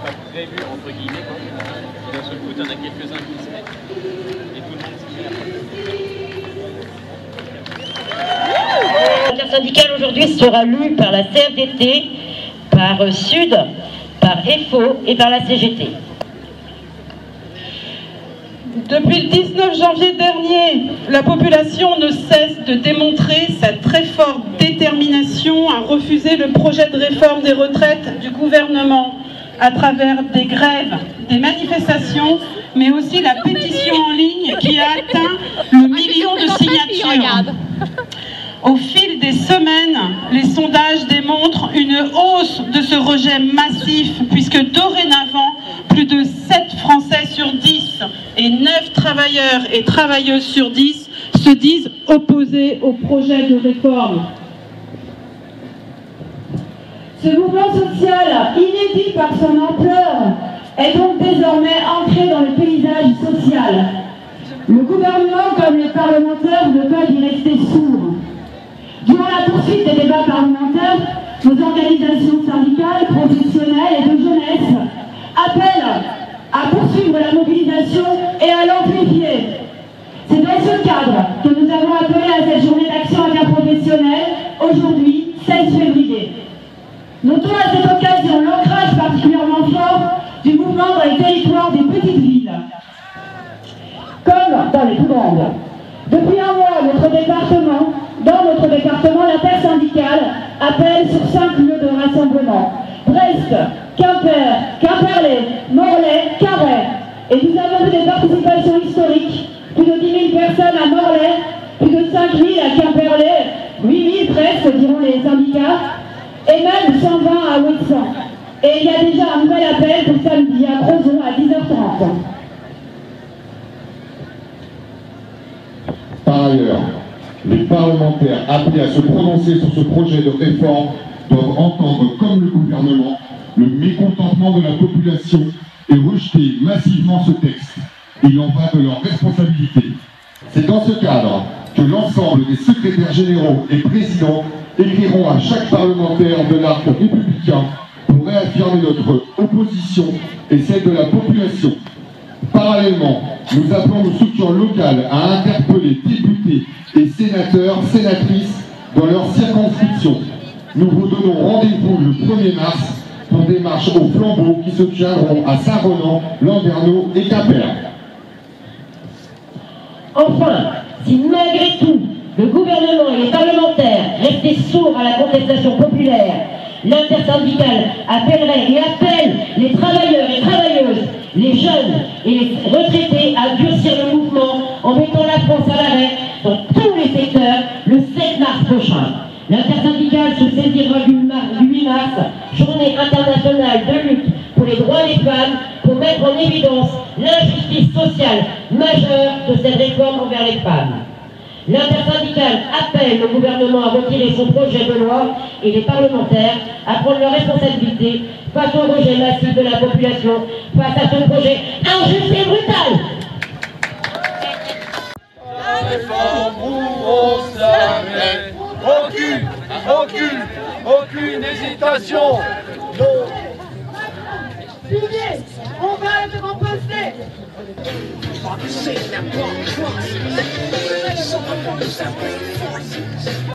pas prévu, entre guillemets, quoi. Et d'un seul coup, t'en as quelques-uns qui se mettent. Et tout le monde s'y met. L'intersyndicale aujourd'hui sera lue par la CFDT, par Sud, par EFO et par la CGT. Depuis le 19 janvier dernier, la population ne cesse de démontrer sa très forte détermination à refuser le projet de réforme des retraites du gouvernement à travers des grèves, des manifestations, mais aussi la pétition en ligne qui a atteint le million de signatures. Au fil des semaines, les sondages démontrent une hausse de ce rejet massif, puisque dorénavant, plus de 7 Français sur 10 et 9 travailleurs et travailleuses sur 10 se disent opposés au projet de réforme. Ce mouvement social, inédit par son ampleur, est donc désormais ancré dans le paysage social. Le gouvernement, comme les parlementaires, ne peuvent y rester sourds. Durant la poursuite des débats parlementaires, nos organisations syndicales, professionnelles et de jeunesse appellent à poursuivre la mobilisation et à l'amplifier. C'est dans ce cadre que nous avons appelé à cette journée d'action interprofessionnelle, aujourd'hui, 16 février. Notons à cette occasion l'ancrage particulièrement fort du mouvement dans les territoires des petites villes, comme dans les plus grandes. Depuis un mois, dans notre département, l'intersyndicale appelle sur 5 lieux de rassemblement. Brest, Quimper, Quimperlé, Morlaix, Carhaix. Et nous avons vu des participations historiques. Plus de 10 000 personnes à Morlaix, plus de 5 000 à Quimperlé, 8 000 presque, diront les syndicats, et même 120 à Ouessant. Et il y a déjà un nouvel appel pour samedi à Crozon à 10h30. Par ailleurs, les parlementaires appelés à se prononcer sur ce projet de réforme doivent entendre, comme le gouvernement, le mécontentement de la population et rejeter massivement ce texte. Il en va de leur responsabilité. C'est dans ce cadre que l'ensemble des secrétaires généraux et présidents écriront à chaque parlementaire de l'arc républicain pour réaffirmer notre opposition et celle de la population. Parallèlement, nous appelons nos structures locales à interpeller députés et sénateurs, sénatrices dans leur circonscription. Nous vous donnons rendez-vous le 1er mars pour des marches au flambeau qui se tiendront à Saint-Ronan, Landerneau et Quimper. Enfin, si malgré tout, le gouvernement et les parlementaires restaient sourds à la contestation populaire, l'intersyndicale appellerait et appelle les travailleurs et travailleuses, les jeunes et les retraités à durcir le mouvement en mettant la France à l'arrêt dans tous les secteurs le 7 mars prochain. L'intersyndicale se saisira du 8 mars, journée internationale de lutte pour les droits des femmes, pour mettre en évidence l'injustice sociale majeure de cette réforme envers les femmes. L'intersyndicale appelle le gouvernement à retirer son projet de loi et les parlementaires à prendre leurs responsabilités face au rejet massif de la population, face à ce projet injuste et brutal. La réforme mourront jamais. Aucune hésitation. Non. On va être composté.